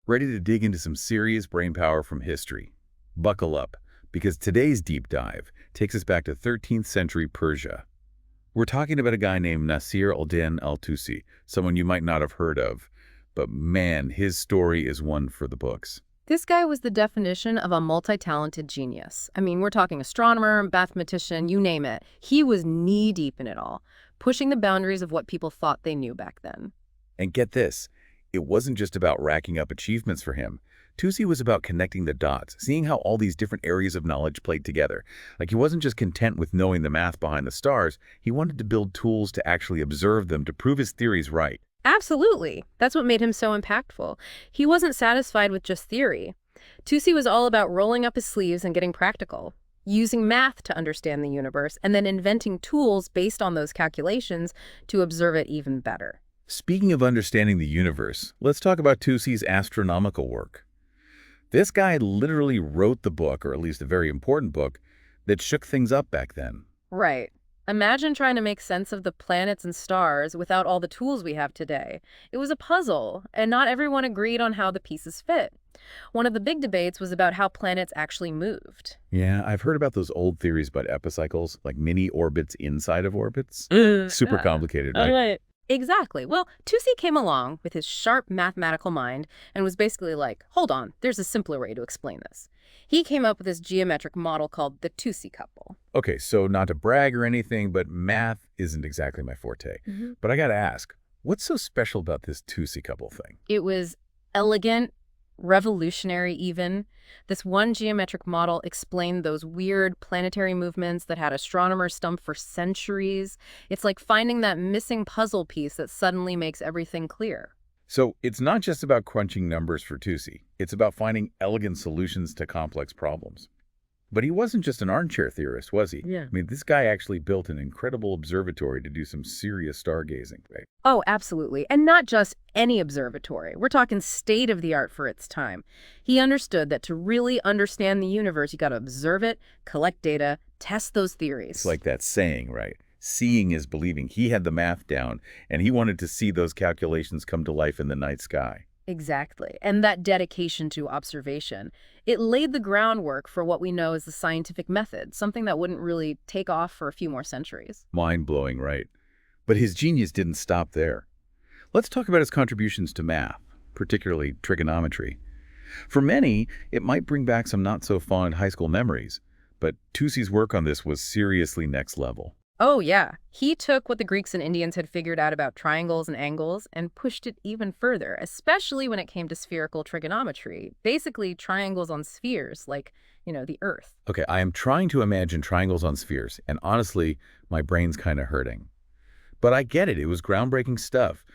Ready to dig into some serious brainpower from history? Buckle up, because today's deep dive takes us back to 13th century Persia. We're talking about a guy named Nasir Al Din Tusi, someone you might not have heard of, but man, his story is one for the books. This guy was the definition of a multi-talented genius. I mean, we're talking astronomer, mathematician, you name it. He was knee-deep in it all, pushing the boundaries of what people thought they knew back then. And get this, it wasn't just about racking up achievements for him. Tusi was about connecting the dots, seeing how all these different areas of knowledge played together. Like, he wasn't just content with knowing the math behind the stars, he wanted to build tools to actually observe them to prove his theories right. Absolutely. That's what made him so impactful. He wasn't satisfied with just theory. Tusi was all about rolling up his sleeves and getting practical, using math to understand the universe, and then inventing tools based on those calculations to observe it even better. Speaking of understanding the universe, let's talk about Tusi's astronomical work. This guy literally wrote the book, or at least a very important book, that shook things up back then. Right. Imagine trying to make sense of the planets and stars without all the tools we have today. It was a puzzle, and not everyone agreed on how the pieces fit. One of the big debates was about how planets actually moved. Yeah, I've heard about those old theories about epicycles, like mini orbits inside of orbits. Super complicated, right? Right. Exactly. Well, Tusi came along with his sharp mathematical mind and was basically like, hold on, there's a simpler way to explain this. He came up with this geometric model called the Tusi couple. Okay, so not to brag or anything, but math isn't exactly my forte. But I gotta ask, what's so special about this Tusi couple thing? It was elegant, revolutionary even. This one geometric model explained those weird planetary movements that had astronomers stumped for centuries. It's like finding that missing puzzle piece that suddenly makes everything clear. So it's not just about crunching numbers for Tusi. It's about finding elegant solutions to complex problems. But he wasn't just an armchair theorist, was he? Yeah. I mean, this guy actually built an incredible observatory to do some serious stargazing, right? Oh, absolutely. And not just any observatory. We're talking state-of-the-art for its time. He understood that to really understand the universe, you got to observe it, collect data, test those theories. It's like that saying, right? Seeing is believing. He had the math down, and he wanted to see those calculations come to life in the night sky. Exactly. And that dedication to observation, it laid the groundwork for what we know as the scientific method, something that wouldn't really take off for a few more centuries. Mind-blowing, right? But his genius didn't stop there. Let's talk about his contributions to math, particularly trigonometry. For many, it might bring back some not-so-fond high school memories, but Tusi's work on this was seriously next level. Oh, yeah. He took what the Greeks and Indians had figured out about triangles and angles and pushed it even further, especially when it came to spherical trigonometry. Basically, triangles on spheres, like, the Earth. Okay, I am trying to imagine triangles on spheres, and honestly, my brain's kind of hurting. But I get it. It was groundbreaking stuff.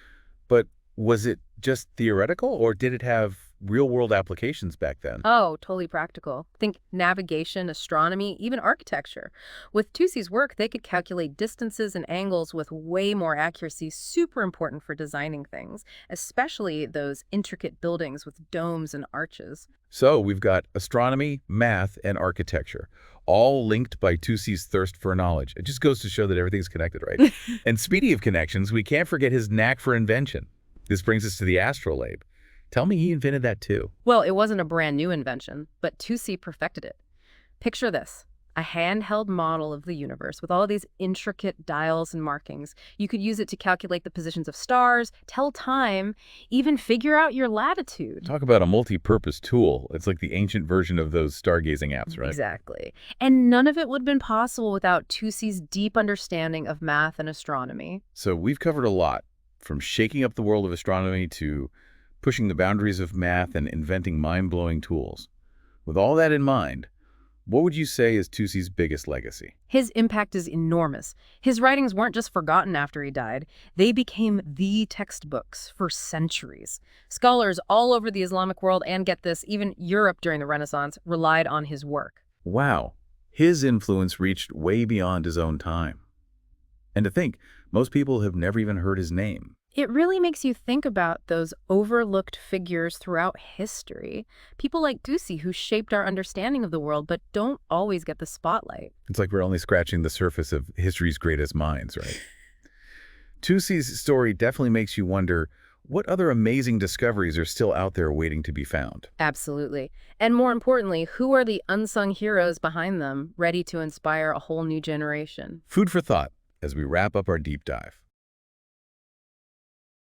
But was it just theoretical, or did it have real-world applications back then? Oh, totally practical. Think navigation, astronomy, even architecture. With Tusi's work, they could calculate distances and angles with way more accuracy, super important for designing things, especially those intricate buildings with domes and arches. So we've got astronomy, math, and architecture, all linked by Tusi's thirst for knowledge. It just goes to show that everything's connected, right? And speaking of connections, we can't forget his knack for invention. This brings us to the astrolabe. Tell me he invented that too. Well, it wasn't a brand new invention, but Tusi perfected it. Picture this, a handheld model of the universe with all of these intricate dials and markings. You could use it to calculate the positions of stars, tell time, even figure out your latitude. Talk about a multi-purpose tool. It's like the ancient version of those stargazing apps, right? Exactly. And none of it would have been possible without Tusi's deep understanding of math and astronomy. So we've covered a lot, from shaking up the world of astronomy to pushing the boundaries of math and inventing mind-blowing tools. With all that in mind, what would you say is Tusi's biggest legacy? His impact is enormous. His writings weren't just forgotten after he died. They became the textbooks for centuries. Scholars all over the Islamic world, and get this, even Europe during the Renaissance, relied on his work. Wow, his influence reached way beyond his own time. And to think, most people have never even heard his name. It really makes you think about those overlooked figures throughout history. People like Tusi who shaped our understanding of the world but don't always get the spotlight. It's like we're only scratching the surface of history's greatest minds, right? Tusi's story definitely makes you wonder, What other amazing discoveries are still out there waiting to be found? Absolutely. And more importantly, who are the unsung heroes behind them, ready to inspire a whole new generation? Food for thought as we wrap up our deep dive.